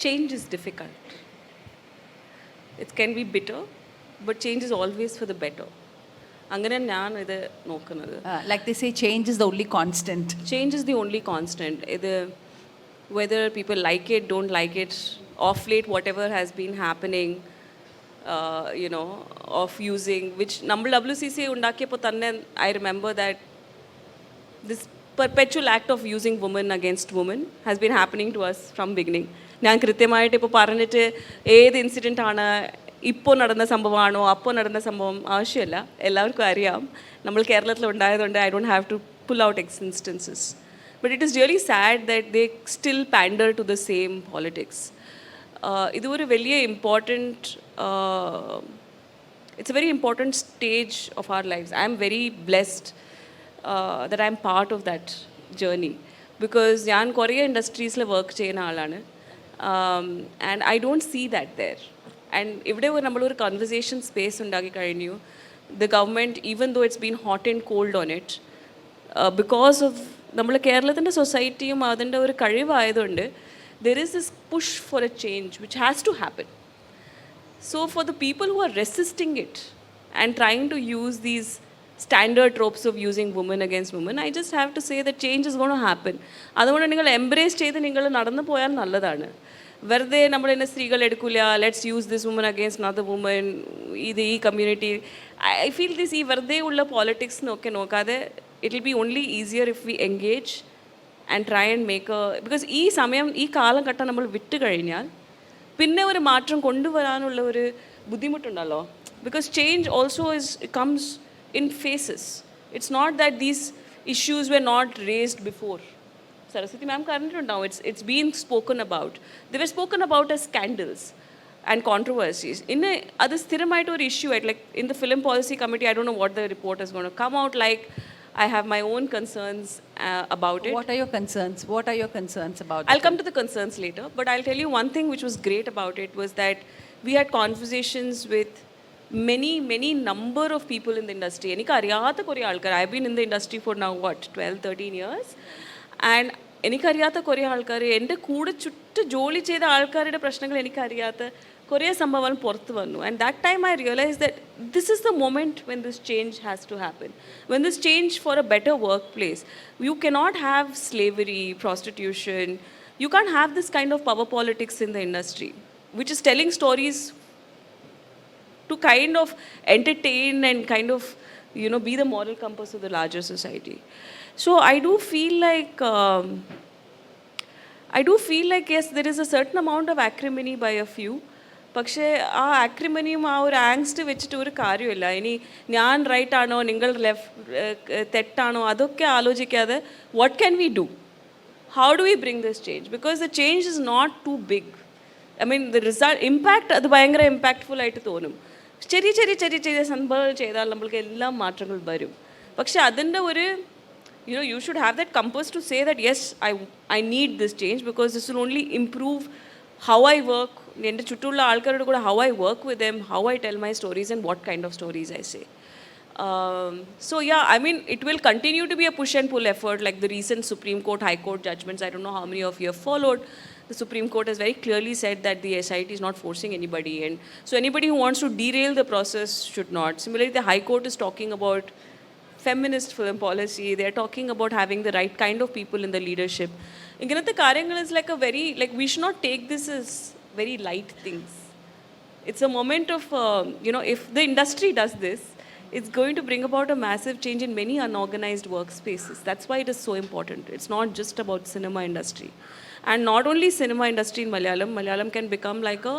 change is difficult. It can be bitter, but change is always for the better. അങ്ങനെ ഞാൻ ഇത് നോക്കുന്നത്. Like they say, change is the only constant. Change is the only constant. ഇത് whether people like it, don't like it, off late whatever has been happening, of using, which നമ്മൾ WCC ഉണ്ടാക്കിയപ്പോൾ തന്നെ I remember that this perpetual act of using women against women has been happening to us from beginning. ഞാൻ കൃത്യമായിട്ട് ഇപ്പോൾ പറഞ്ഞിട്ട് ഏത് incident ആണ് ഇപ്പോൾ നടന്ന സംഭവമാണോ അപ്പോൾ നടന്ന സംഭവം ആവശ്യമില്ല, എല്ലാവർക്കും അറിയാം. നമ്മൾ കേരളത്തിൽ ഉണ്ടായതുകൊണ്ട് I don't have to pull out instances. But it is really sad that they still pander to the same politics. ഇത് ഒരു വലിയ important, it's a very important stage of our lives. I am very blessed that I am part of that journey because ഞാൻ കുറേ ഇൻഡസ്ട്രീസിൽ work ചെയ്യുന്ന ആളാണ്. And I don't see that there. And ഇവിടെ നമ്മളൊരു conversation space ഉണ്ടാക്കി കഴിഞ്ഞു. The government, even though it's been hot and cold on it, because of നമ്മൾ കേരളത്തിൻ്റെ സൊസൈറ്റിയും അതിൻ്റെ ഒരു കഴിവായതുകൊണ്ട് there is this push for a change which has to happen. So for the people who are resisting it and trying to use these standard tropes of using women against women, I just have to say that change is going to happen. അതുകൊണ്ട് നിങ്ങൾ embrace ചെയ്ത് നിങ്ങൾ നടന്നു പോയാൽ നല്ലതാണ്. വെറുതെ നമ്മളിന്നെ സ്ത്രീകൾ എടുക്കില്ല, let's use this woman against another woman, ഇത് ഈ കമ്മ്യൂണിറ്റി, ഐ ഫീൽ ദിസ് ഈ വെറുതെ ഉള്ള പോളിറ്റിക്സ് നോക്കാതെ it will be only easier if we engage and try and make because ഈ സമയം ഈ കാലഘട്ടം നമ്മൾ വിട്ട് കഴിഞ്ഞാൽ പിന്നെ ഒരു മാറ്റം കൊണ്ടുവരാനുള്ള ഒരു ബുദ്ധിമുട്ടുണ്ടല്ലോ. Because change also comes in phases. It's not that these issues were not raised before. Saraswati ma'am currently now it's being spoken about. They were spoken about as scandals and controversies. In a other sthiramayitu or issue at like in the film policy committee, I don't know what the report is going to come out like. I have my own concerns about it. What are your concerns? What are your concerns about it? I'll come to the concerns later, but I'll tell you one thing which was great about it was that we had conversations with many number of people in the industry. എനിക്ക് അറിയാത്ത കുറേ ആൾക്കാർ, I've been in the industry for now 12-13 years, and എനിക്കറിയാത്ത കുറേ ആൾക്കാർ, എൻ്റെ കൂടെ ചുറ്റും ജോലി ചെയ്ത ആൾക്കാരുടെ പ്രശ്നങ്ങൾ എനിക്കറിയാത്ത കുറേ സംഭവങ്ങൾ പുറത്ത് വന്നു. And that time I realized that this is the moment when this change has to happen, when this change for a better workplace. You cannot have slavery, prostitution, you can't have this kind of power politics in the industry which is telling stories to kind of entertain and kind of, be the moral compass of the larger society. So I do feel like, yes, there is a certain amount of acrimony by a few. പക്ഷേ ആ ആക്രിമനിയും ആ ഒരു angst വെച്ചിട്ട് ഒരു കാര്യമില്ല. ഇനി ഞാൻ right ആണോ നിങ്ങൾ തെറ്റാണോ അതൊക്കെ ആലോചിക്കാതെ what can we do, how do we bring this change, because the change is not too big. I mean the result impact അത് ഭയങ്കര ഇമ്പാക്റ്റ്ഫുൾ ആയിട്ട് തോന്നും. ചെറിയ സംഭവങ്ങൾ ചെയ്താൽ നമ്മൾക്ക് എല്ലാം മാറ്റങ്ങൾ വരും. പക്ഷെ അതിൻ്റെ ഒരു you should have that compass to say that yes, I need this change because this will only improve how I work, എൻ്റെ ചുറ്റുമുള്ള ആൾക്കാരുടെ കൂടെ how I work with them, how I tell my stories and what kind of stories I say. So yeah, I mean it will continue to be a push and pull effort like the recent Supreme Court, High Court judgments. I don't know how many of you have followed. The Supreme Court has very clearly said that the SIT is not forcing anybody, and so anybody who wants to derail the process should not. Similarly, the High Court is talking about feminist film policy. They are talking about having the right kind of people in the leadership. Inganathe karyangal is like a very, like we should not take this as very light things. It's a moment of, if the industry does this, it's going to bring about a massive change in many unorganized workspaces. That's why it is so important. It's not just about cinema industry. And not only cinema industry in Malayalam can become like a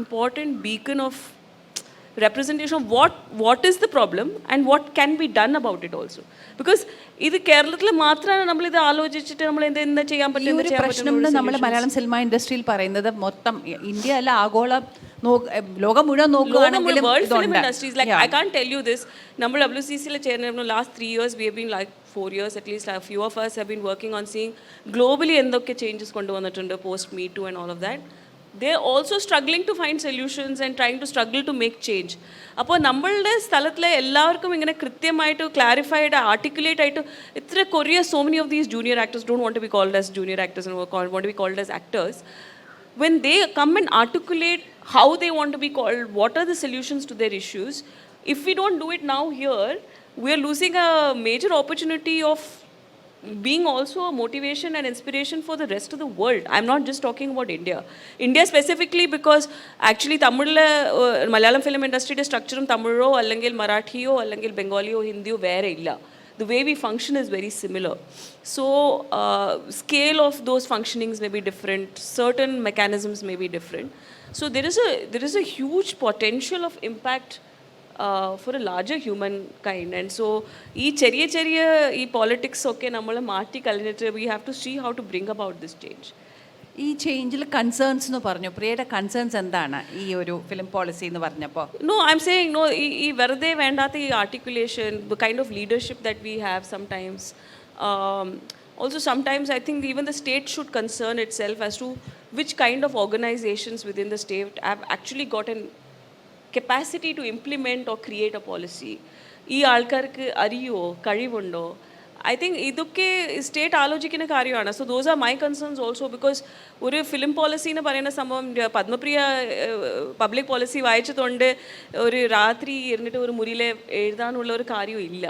important beacon of representation of what is the problem and what can be done about it also. Because ഇത് കേരളത്തിൽ മാത്രമാണ് നമ്മളിത് ആലോചിച്ചിട്ട് നമ്മൾ എന്താ ചെയ്യാൻ പറ്റുന്ന പ്രശ്നം നമ്മുടെ മലയാളം സിനിമ ഇൻഡസ്ട്രിയിൽ പറയുന്നത് മൊത്തം ഇന്ത്യ അല്ല ആഗോള ലോകം മുഴുവൻ നോക്കുകയാണെങ്കിലും I can't tell you this. നമ്മൾ WCCയിൽ ചേർന്ന last 3 years we have been like 4 years at least, a few of us have been working on seeing globally എന്തൊക്കെ ചേഞ്ചസ് കൊണ്ടുവന്നിട്ടുണ്ട് post Me Too and all of that. They're also struggling to find solutions and trying to struggle to make change. അപ്പോൾ നമ്മളുടെ സ്ഥലത്തിലെ എല്ലാവർക്കും ഇങ്ങനെ കൃത്യമായിട്ട് clarified articulate ആയിട്ട് ഇത്ര Korea so many of these junior actors don't want to be called as junior actors and want to be called as actors. when they come and articulate how they want to be called, what are the solutions to their issues, if we don't do it now here, we are losing a major opportunity of being also a motivation and inspiration for the rest of the world. I'm not just talking about India. India specifically because actually Tamil, Malayalam film industry structure Tamilo, allengil Marathiyo, allengil Bengaliyo, Hindiyo vere illa. The way we function is very similar. So scale of those functionings may be different. Certain mechanisms may be different. So there is a huge potential of impact for a larger humankind. And so ഈ politics ഒക്കെ നമ്മൾ മാറ്റി കളഞ്ഞിട്ട് we have to see how to bring about this change. ഈ ചേഞ്ചിൽ concerns എന്ന് പറഞ്ഞു. പ്രിയയുടെ concerns എന്താണ് ഈ ഒരു ഫിലിം പോളിസി എന്ന് പറഞ്ഞപ്പോൾ? No, I'm saying no, ഈ വെറുതെ വേണ്ടാത്ത ഈ articulation, the kind of leadership that we have sometimes. Also sometimes I think even the state should concern itself as to which kind of organizations within the state have actually gotten capacity to implement or create a policy. ഈ ആൾക്കാർക്ക് അറിയോ കഴിവുണ്ടോ? I think ഇതൊക്കെ state ആലോചിക്കുന്ന കാര്യമാണ്. So those are my concerns also because ഒരു film policy എന്ന് പറയുന്ന സംഭവം പത്മപ്രിയ പബ്ലിക് പോളിസി വായിച്ചതുകൊണ്ട് ഒരു രാത്രി ഇരുന്നിട്ട് ഒരു മുറിയിൽ എഴുതാനുള്ള ഒരു കാര്യവും ഇല്ല.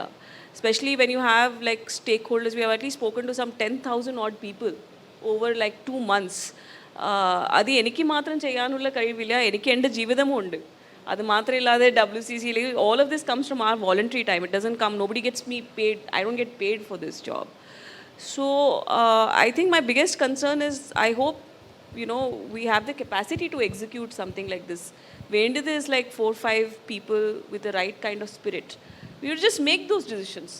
Especially when you have like stakeholders, we have at least spoken to some 10,000 odd people over like 2 months. അത് എനിക്ക് മാത്രം ചെയ്യാനുള്ള കഴിവില്ല, എനിക്ക് എൻ്റെ ജീവിതമും ഉണ്ട്. അത് മാത്രമില്ലാതെ WCC, all of this comes from our voluntary time. It doesn't come, nobody gets me paid, I don't get paid for this job. So I think my biggest concern is, I hope, you know, we have the capacity to execute something like this. Vendid is like 4-5 people with the right kind of spirit. We will just make those decisions.